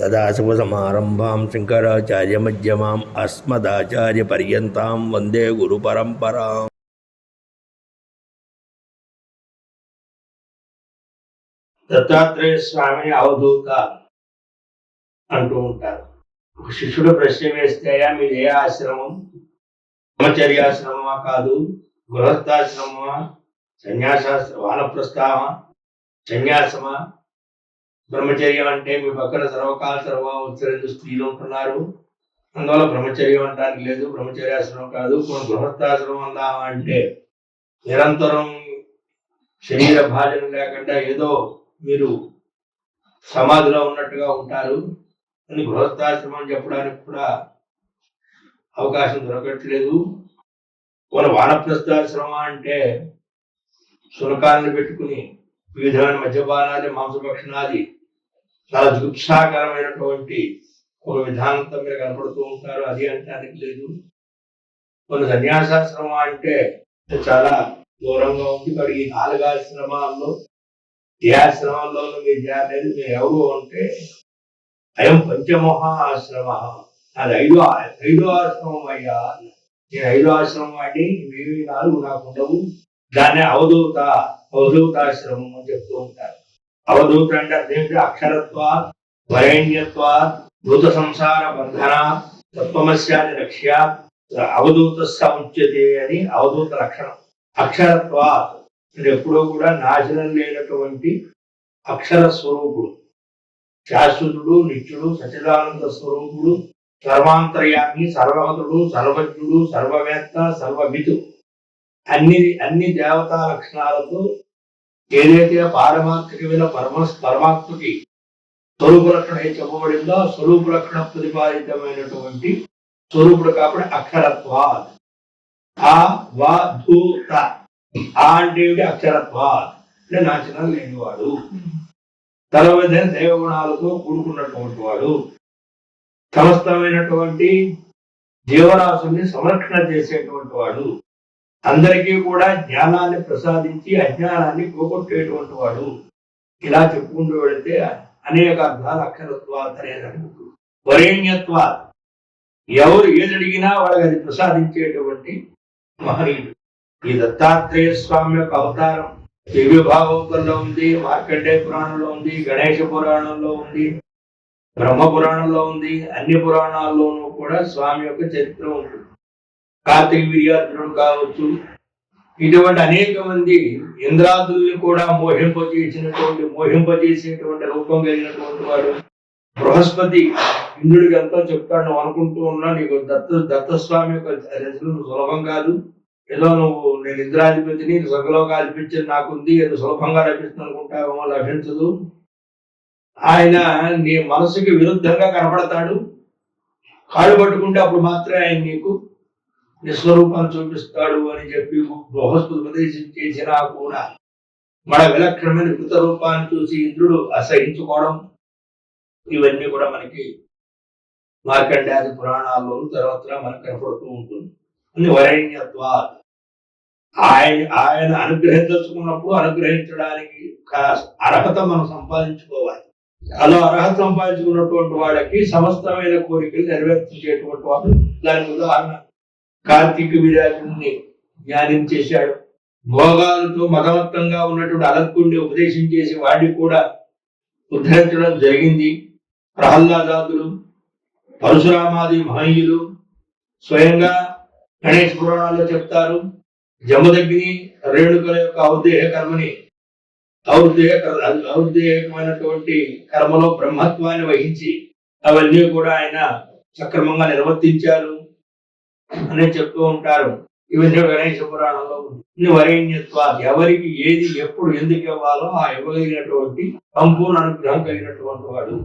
సదాశివసమారంభాం శంకరాచార్యమధ్యమాం అస్మదాచార్యపర్యంతాం వందే గురుపరంపరాం. దత్తాత్రేయ స్వామిని అవధూత అంటూ ఉంటారు. ఒక శిష్యుడు ప్రశ్న వేస్తే, మీరు ఏ ఆశ్రమం? బ్రహ్మచర్యాశ్రమమా? కాదు. గృహస్థాశ్రమమా? సన్యాసాశ్రమ వానప్రస్థామా? సన్యాసమా? బ్రహ్మచర్యం అంటే మీ పక్కన సర్వకాల సర్వోత్తరేందు స్త్రీలు ఉంటున్నారు, అందువల్ల బ్రహ్మచర్యం అంటానికి లేదు. బ్రహ్మచర్యాశ్రమం కాదు. గృహస్థాశ్రమం అందామా అంటే నిరంతరం శరీర భాజన లేకుండా ఏదో మీరు సమాధిలో ఉన్నట్టుగా ఉంటారు అని గృహస్థాశ్రమం చెప్పడానికి కూడా అవకాశం దొరకట్లేదు. వానప్రస్థాశ్రమం అంటే శునకాలను పెట్టుకుని వివిధమైన మద్యపానాది మాంసభక్షణాది చాలా జుగుప్సాకరమైనటువంటి ఒక విధానంతో మీరు కనపడుతూ ఉంటారు, అది అంటానికి లేదు. కొన్ని సన్యాసాశ్రమం అంటే చాలా దూరంగా ఉంది. మరి ఈ 4 ఆశ్రమాల్లో ఏ ఆశ్రమాల్లోనూ మీరు చేరలేదు. మీరు ఎవరు అంటే అయం పంచమోహ ఆశ్రమ, అది ఐదో ఆశ్రమం అయ్యా. నేను 5వ ఆశ్రమం అండి, ఇవి 4 నాకు ఉండవు. దాన్ని అవధూతాశ్రమం అని చెప్తూ ఉంటారు. అవధూత అంటే అదేంటి? అక్షరత్వా వరేణ్యత్వా భూత సంసార బంధన తత్వమస్యాది లక్ష్య అవధూత సముచ్యతే అని అవధూత లక్షణం. అక్షరత్వా అంటే ఎప్పుడూ కూడా నాశనం లేనటువంటి అక్షర స్వరూపుడు, శాశ్వతుడు, నిత్యుడు, సచిదానంద స్వరూపుడు, సర్వాంతర్యామి, సర్వగతుడు, సర్వజ్ఞుడు, సర్వవేత్త, సర్వవిధు, అన్ని దేవతా లక్షణాలతో ఏదైతే పారమార్థికమైన పరమాత్మకి స్వరూప లక్షణం ఏ చెప్పబడిందో స్వరూప లక్షణ ప్రతిపాదితమైనటువంటి స్వరూపుడు కాబట్టి అక్షరత్వాద్. ఆ వధూత అంటే అక్షరత్వాద్ అంటే నాశనం లేనివాడు, తలవిధ దైవగుణాలతో కూడుకున్నటువంటి వాడు, సమస్తమైనటువంటి జీవరాశుల్ని సంరక్షణ చేసేటువంటి వాడు, అందరికీ కూడా జ్ఞానాన్ని ప్రసాదించి అజ్ఞానాన్ని పోగొట్టేటువంటి వాడు. ఇలా చెప్పుకుంటూ వెళితే అనేక అర్థాలు అక్షరత్వాత్ అనేదానికి. వరేణ్యత్వాత్ ఎవరు ఏది అడిగినా వాళ్ళకి అది ప్రసాదించేటువంటి మహనీయుడు. ఈ దత్తాత్రేయ స్వామి యొక్క అవతారం దివ్య భాగవతంలో ఉంది, మార్కండేయ పురాణంలో ఉంది, గణేశ పురాణంలో ఉంది, బ్రహ్మ పురాణంలో ఉంది. అన్ని పురాణాల్లోనూ కూడా స్వామి యొక్క చరిత్ర ఉంటుంది. కార్తీక వీర్యార్జునుడు కావచ్చు, ఇటువంటి అనేక మంది ఇంద్రాదుల్ని కూడా మోహింపజేసేటువంటి రూపం కలిగినటువంటి వాడు. బృహస్పతి ఇంద్రుడికి ఎంతో చెప్తాడు, నువ్వు అనుకుంటూ ఉన్నా నీకు దత్తస్వామి యొక్క రచనలు సులభం కాదు, ఏదో నేను ఇంద్రాధిపతిని స్వర్గలోకాధిపత్యం నాకుంది, ఏదో సులభంగా లభిస్తుంది అనుకుంటావేమో, లభించదు. ఆయన నీ మనసుకి విరుద్ధంగా కనపడతాడు. కాళ్ళు పట్టుకుంటే అప్పుడు మాత్రమే ఆయన నీకు నిస్వరూపాన్ని చూపిస్తాడు అని చెప్పి బృహస్పతి ఉపదేశం చేసినా కూడా మన విలక్షణమైన కృత రూపాన్ని చూసి ఇంద్రుడు అసహించుకోవడం, ఇవన్నీ కూడా మనకి మార్కండేయాది పురాణాల్లోనూ తర్వాత మనకు కనపడుతూ ఉంటుంది. అన్ని వరేణ్యత్వా ఆయన అనుగ్రహించుకున్నప్పుడు అనుగ్రహించడానికి అర్హత మనం సంపాదించుకోవాలి. అలా అర్హత సంపాదించుకున్నటువంటి వాళ్ళకి సమస్తమైన కోరికలు నెరవేర్చేటువంటి వాడు. దానికి ఉదాహరణ కార్తీక వీర్యార్జునుడిని జ్ఞానం చేశాడు. భోగాలతో మదమత్తంగా ఉన్నటువంటి అలర్కుడిని ఉపదేశం చేసి వాడిని కూడా ఉద్ధరించడం జరిగింది. ప్రహ్లాదాదులు, పరశురామాది మహనీయులు స్వయంగా గణేష్ పురాణాల్లో చెప్తారు. జమదగ్ని రేణుకల యొక్క ఔర్దేహకమైనటువంటి కర్మలో బ్రహ్మత్వాన్ని వహించి అవన్నీ కూడా ఆయన సక్రమంగా నిర్వర్తించారు అని చెప్తూ ఉంటారు. ఇవన్నీ గణేశ పురాణంలో వరేణ్యత్వ, ఎవరికి ఏది ఎప్పుడు ఎందుకు ఇవ్వాలో ఆ ఇవ్వగలిగినటువంటి సంపూర్ణ అనుగ్రహం కలిగినటువంటి వాడు.